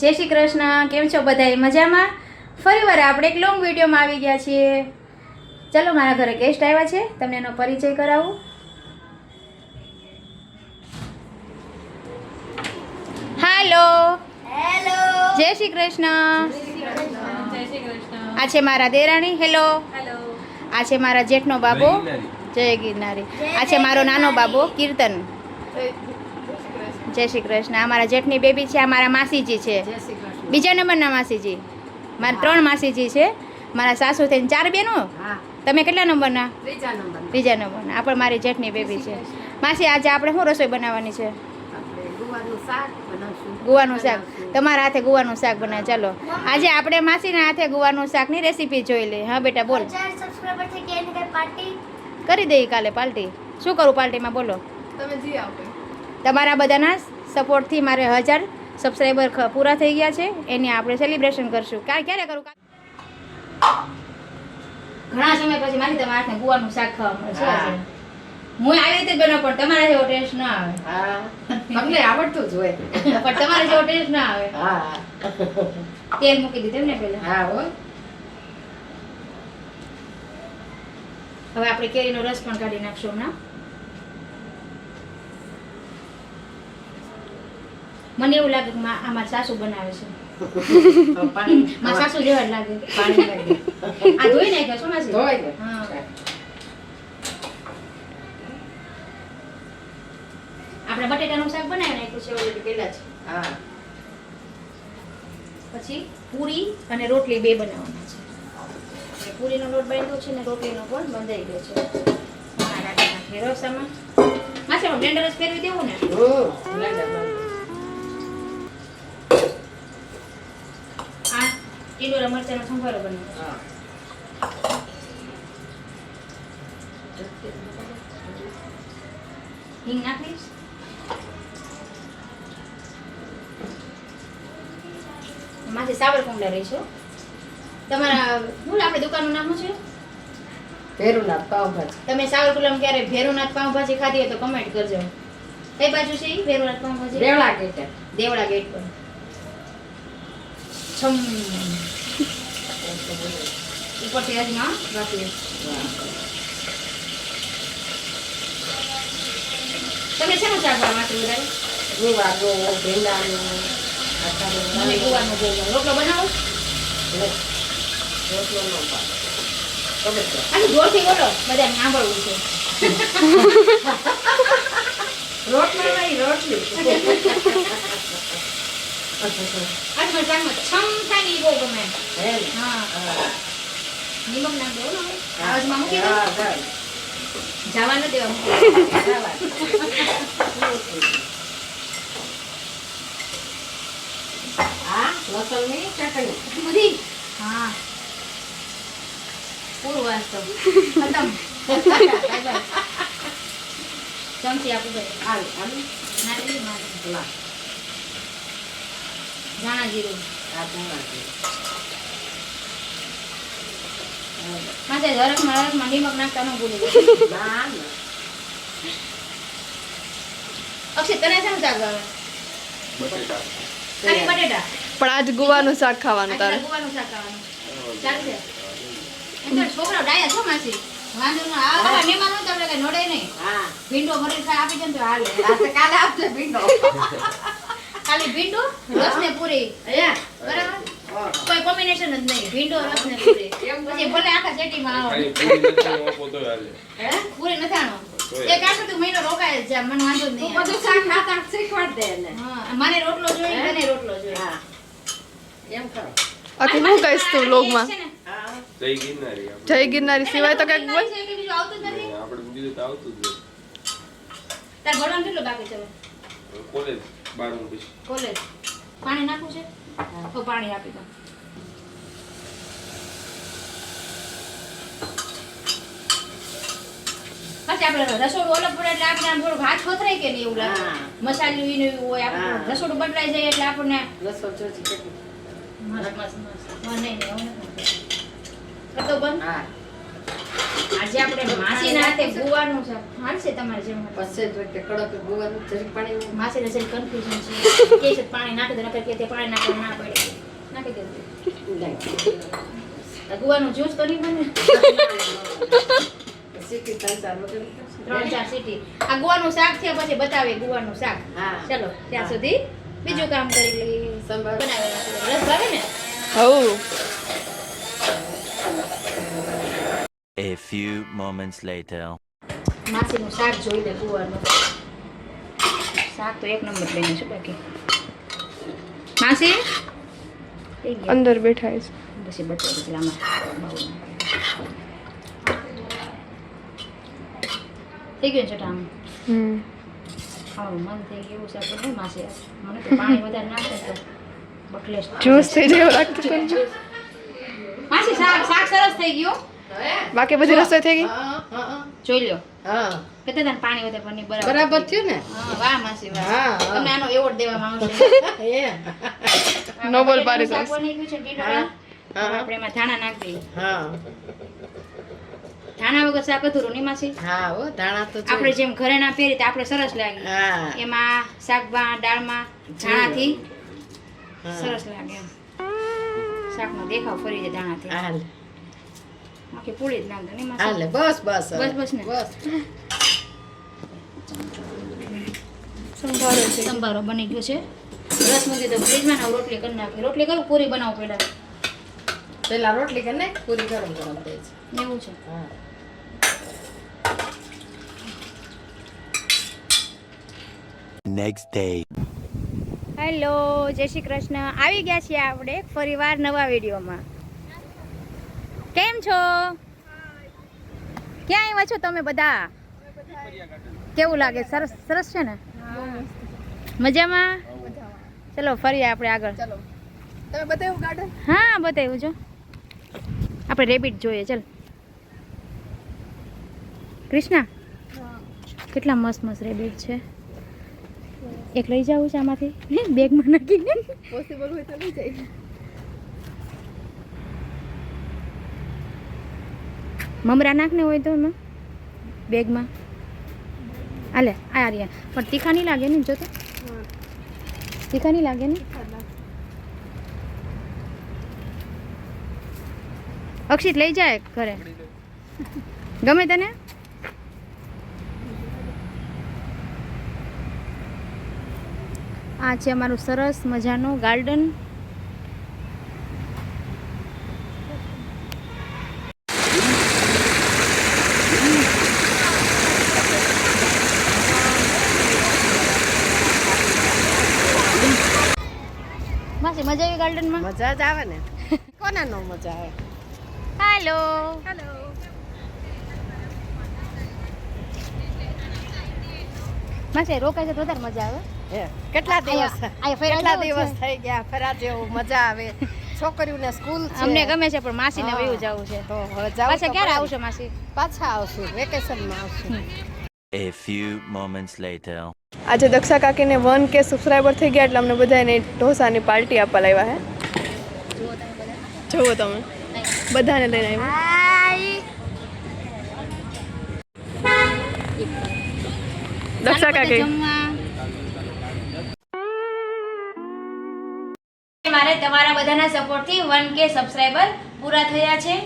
જય શ્રી કૃષ્ણ. કેમ છો બધાય? મજામાં? ફરીવાર આપણે એક લોંગ વિડીયોમાં આવી ગયા છીએ. ચલો, મારા ઘરે ગેસ્ટ આવ્યા છે, તમને એનો પરિચય કરાવું. હાલો, હેલો. જય શ્રી કૃષ્ણ. જય શ્રી કૃષ્ણ. આ છે મારા દેરાણી. હેલો. હેલો. આ છે મારા જેઠનો બાબો. જય ગિરનારી. આ છે મારો નાનો બાબો કીર્તન. જય શ્રી કૃષ્ણ. આ મારા જેઠની બેબી છે. આ મારા માસીજી છે, બીજા નંબરના માસીજી. મારા 3 માસીજી છે. મારા સાસુ થઈને 4 બેનો. તમે કેટલા નંબરના? ત્રીજા નંબરના. આ પણ મારી જેઠની બેબી છે. માસી, આજે આપણે શું રસોઈ બનાવવાની છે? ગુવાનું શાક. તમારા હાથે ગુવાનું શાક બનાવે. ચાલો, આજે આપણે માસીના હાથે ગુવાનું શાકની રેસીપી જોઈ લઈએ. હા બેટા, બોલ. કરી દઈએ કાલે પાર્ટી. શું કરું પાર્ટીમાં? બોલો. તમારા બધાના સપોર્ટથી મારે 1000 સબસ્ક્રાઈબર પૂરા થઈ ગયા છે. એની આપણે સેલિબ્રેશન કરશું. ક્યારે કરું? ઘણા સમય પછી મારી તમારા હાથને ગુવાનું શાક ખાવા મળે છે. હું આવી રીતે બનાવ, પણ તમારા જેવો ટેસ્ટ ના આવે. તમને આવડતું જ હોય. પણ તમારા જેવો ટેસ્ટ ના આવે. તેલ મૂકી દીધું ને પહેલા. હા હો. હવે આપણે કેરીનો રસ પણ કાઢી નાખશું હમણાં. મને એવું લાગે કે આ મારા સાસુ બનાવે છે. મારા સાસુ જેવા જ લાગે. આ ધોઈ નાખ્યો છો માસી? ધોઈ દે. હા. આપણે બટેટાનું શાક બનાવી નાખ્યું છે ઓલરેડી પહેલા જ. હા. પછી પૂરી અને રોટલી 2 બનાવવાના છે. એટલે પૂરીનો લોટ બાંધ્યો છે ને રોટલીનો પણ બંધાઈ ગયો છે. નાખી રસામાં માસે બ્લેન્ડર જ ફેરવી દેવું ને. આ ટીડોરા મરચાંનો સંભારો બનાવ્યો છે. હિંગ નાખીશ. માથે સાવરકુંડલા રહીશું. તમારા શું આપણે દુકાનનું નામ શું છે? ભેરુનાથ પાવભાજી. તમે સાવરકુંડલામાં ક્યારે ભેરુનાથ પાવભાજી ખાધી હોય તો કમેન્ટ કરજો. કઈ બાજુ છે ઈ ભેરુનાથ પાવભાજી? દેવળા ગેટ. દેવળા ગેટ પર. છમ ઉપરથી આજમાં બાકી. તમે શેનું શાક બનાવવા વધારે? ગુવારનું, ભીંડાનું, મને ગુવાનું બહુ ગમે. રોટલો બનાવો? રોટલો નો પાક. ખબર છે. આટલું જોરથી બોલો, બધાને સાંભળવું છે. રોટલો નહીં, રોટલી. આજમાં શાકમાં છમ થાય ને ઈ બહુ ગમે. હે ને? હા. હા. નિમક નાખ દેવો ને હવે. આજમાં મૂકી દો. હા, ચાલ. જવા ન દેવા મૂકી દો. ચાલ. હા, લસણની ચટણી. બધી. હા. પૂરું વાસ્તવ. ખતમ. ચમચી આપું ભાઈ. હાલ, હાલ. નાખી મારી. લા. ધાણા જીરું. આ ધાણાજી. માથે હરખમાં નિમક નાખતા ન ભૂલી જાય. ના, ના. અક્ષય, તને શેનું શાક ભાવે? ખાલી બટેટા. પણ આજ ગુવાનું શાક ખાવાનું આજે તારે. ગુવાનું શાક ખાવાનું. ચાલશે. એમ તો છોકરો ડાયા છો માસી. વાંધો ન આવે. આવા મહેમાન હોય તો આપણે કઈ નડે નહીં. હા. ભીંડો ભરીને ખાઈ આપી દે ને તો હાલે. આ તો કાલે આપજે ભીંડો. ખાલી ભીંડો, રસ ને પૂરી. અહીંયા. બરાબર? હા. કોઈ કોમ્બિનેશન જ નહીં. ભીંડો, રસ ને પૂરી. પછી ભલે આખા ચેટીમાં આવો. હે? પૂરી નથી આણો. એક આખો તું મહિનો રોકાય જ જા, મને વાંધો જ તું નહીં. બધું શાક ખાતા શીખવાડ દે એને. હા, મને રોટલો જોઈએ, હે? તને રોટલો જોઈએ. હા. એમ કરો. આખી શું કહીશ તું લોગમાં? છે ને, હા. જય ગિરનારી સિવાય તો કઈક બોલ. ગિરનારી સિવાય કે બીજું આવતું જ નથી. તાર ભણવાનું કેટલું બાકી છે હવે? કોલેજ. પાણી નાખવું છે? તો પાણી આપી દો. પછી આપણે રસોડું અલગ પડે એટલે આપણે આમ થોડુંક હાથ ખતરાય કે નહીં એવું લાગે. હા. મસાલું ઈ ને એવું હોય. હા. આપણું રસોડું બદલાઈ જાય એટલે આપણને રસોઈ જોજી કેટલી. મસ્ત. નહીં, એવું નથી. કરતો બંધ. હા. આજે આપણે માસીના હાથે ગુવાનું શાક હાલશે તમારે જેમ પછી જો કે કડક ગોવાનું જરીક પાણી માસીને જરી કન્ફ્યુઝન છે કે છે પાણી નાખી દો નકર કે તે પાણી નાખો ના પડે નાખી દો આ ગુવાનું જ્યુસ તો નહીં બને સીટી ત્રણ ચાર વગર 3-4 સીટી આ ગુવાનું શાક છે પછી બતાવે ગુવાનું શાક હા ચલો ત્યાં સુધી બીજું કામ કરી લઈએ સંભાળ બનાવે રસ ભાવે ને હવ A few moments later. માસીનું શાક જોઈ લે ગુવાનું શાક તો એક નંબર લઈને શું બાકી માસી થઈ ગયા અંદર બેઠા છે પછી બતાવી એટલે આમાં થઈ ગયું છે ટામ ખાવાનું મન થઈ ગયું છે આપણે નહીં માસી મને તો પાણી વધારે નાખે તો બકલેશ જ્યુસ થઈ જાય એવું લાગતું હતું ને. માસી શાક સરસ થઈ ગયું બાકી બધી રસોઈ થઈ ગઈ જોઈ લ્યો હા કહેતા હતા ને પાણી વધારે પણ બરાબર બરાબર થયું ને હા વાહ માસી વાહ હા, હા. તમને આનો એવોર્ડ દેવામાં આવશે નોબલ પારિતોષિક. શાક બની ગયું છે ટીંડોળા. હવે આપણે એમાં ધાણા નાખી દઈએ હા ધાણા વગર શાક અધૂરું નહીં માસી હા હો ધાણા તો આપણે જેમ ઘરે ના પહેરી તો આપણે સરસ લાગે હા એમાં શાકમાં દાળમાં ધાણાથી સરસ લાગે એમ શાકનો દેખાવ ફરી જાય ધાણાથી હાલ આખી પૂરી જ નાખ દો નહીં માસી હાલે બસ બસ હવે. બસ ને. બસ સંભારો છે સંભારો બની ગયો છે રસ મૂકી દો ફ્રીજમાં ને હવે રોટલી કરી નાખી રોટલી કરું પૂરી બનાવું પહેલા પેલા રોટલી કરી નાખ પૂરી ગરમ ગરમ થઈ છે એવું છે હા Next day. હેલો જય શ્રી કૃષ્ણ આવી ગયા છીએ આપણે ફરીવાર નવા વિડીયોમાં કેમ છો ક્યાં આવ્યા છો તમે બધા કેવું લાગે સરસ સરસ છે ને મજામાં ચલો ફરીએ આપણે આગળ ચલો તમે બતાવ્યું ગાર્ડન હા બતાવ્યું છો આપણે રેબિટ જોઈએ ચલ કૃષ્ણા કેટલા મસ્ત મસ્ત રેબિટ છે એક લઈ જવું છે આમાંથી બેગમાં નાખીને પોસિબલ હોય તો લઈ જાય મમરા નાખને હોય તો એમાં બેગમાં હાલે આ રહ્યા પણ તીખા નહીં લાગે ને જો તો તીખા નહીં લાગે ને અક્ષિત લઈ જાય ઘરે ગમે તને આ છે અમારું સરસ મજાનું ગાર્ડન માસી મજા આવી ગાર્ડનમાં મજા જ આવે ને કોના નો મજા આવે હેલો માસી રોકાય છે તો વધારે મજા આવે હે કેટલા દિવસ અહીંયા ફેરા કેટલા જેવું દિવસ છે. થઈ ગયા ફરા જેવું મજા આવે છોકરીઓને સ્કૂલ છે અમને ગમે છે પણ માસીને હા. વયું જવું છે તો હવે જાવું પાછા તો ક્યારે પડે. આવશે માસી પાછા આવશું વેકેશનમાં આવશું A few moments later. આજે દક્ષા કાકીને 1K સબસ્ક્રાઈબર થઈ ગયા એટલે અમને બધાને ઢોસાની પાર્ટી આપવા લાવ્યા હે જુઓ તમે બધાને લઈને આવ્યા દક્ષા કાકી મારે તમારા બધાના સપોર્ટથી 1K સબસ્ક્રાઈબર પૂરા થયા છે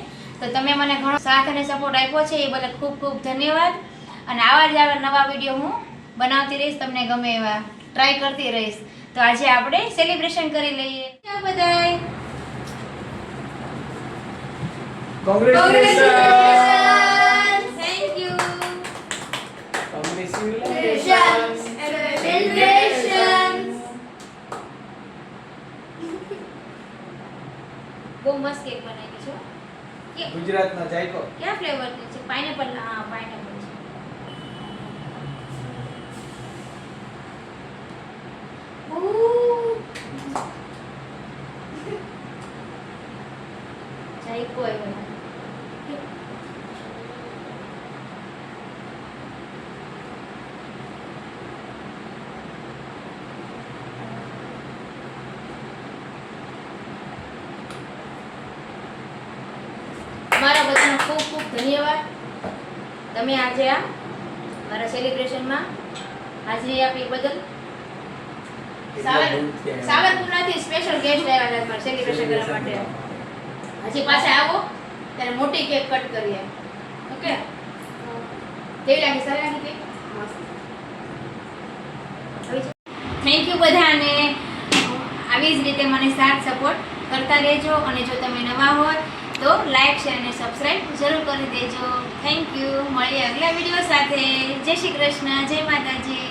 તો તમે મને ઘણો સાથ અને સપોર્ટ આપ્યો છે એ બદલ ખૂબ ખૂબ ધન્યવાદ અને આવા જ આવા નવા વિડીયો હું બનાવતી રહીશ તમને ગમે એવા ટ્રાય કરતી રહીશ તો આજે આપણે સેલિબ્રેશન કરી લઈએ બધાય થેન્ક યુ બહુ મસ્ત કેક બનાવી છો ગુજરાતનો જાયકો કયા ફ્લેવર છે પાઇનેપલ હા પાઇનેપલ છે જાયકો આવ્યો મારા બધાનો ખૂબ ખૂબ ધન્યવાદ તમે આજે આ મારા સેલિબ્રેશનમાં હાજરી આપી બદલ સાવરકુંડલાથી સ્પેશિયલ ગેસ્ટ આવ્યા હતા મારા સેલિબ્રેશન કરવા માટે. હજી પાછા આવો ત્યારે મોટી કેક કટ કરીએ. ઓકે, કેવી લાગી? સારી લાગી કેક? થેન્ક યુ બધાને. આવી જ રીતે મને સાથ સપોર્ટ કરતા રહેજો અને જો તમે નવા હોય તો લાઈક શેર અને સબસ્ક્રાઇબ જરૂર કરી દેજો. Thank you. મળીએ અગલા વિડીયો સાથે. જય શ્રી કૃષ્ણ, જય માતાજી.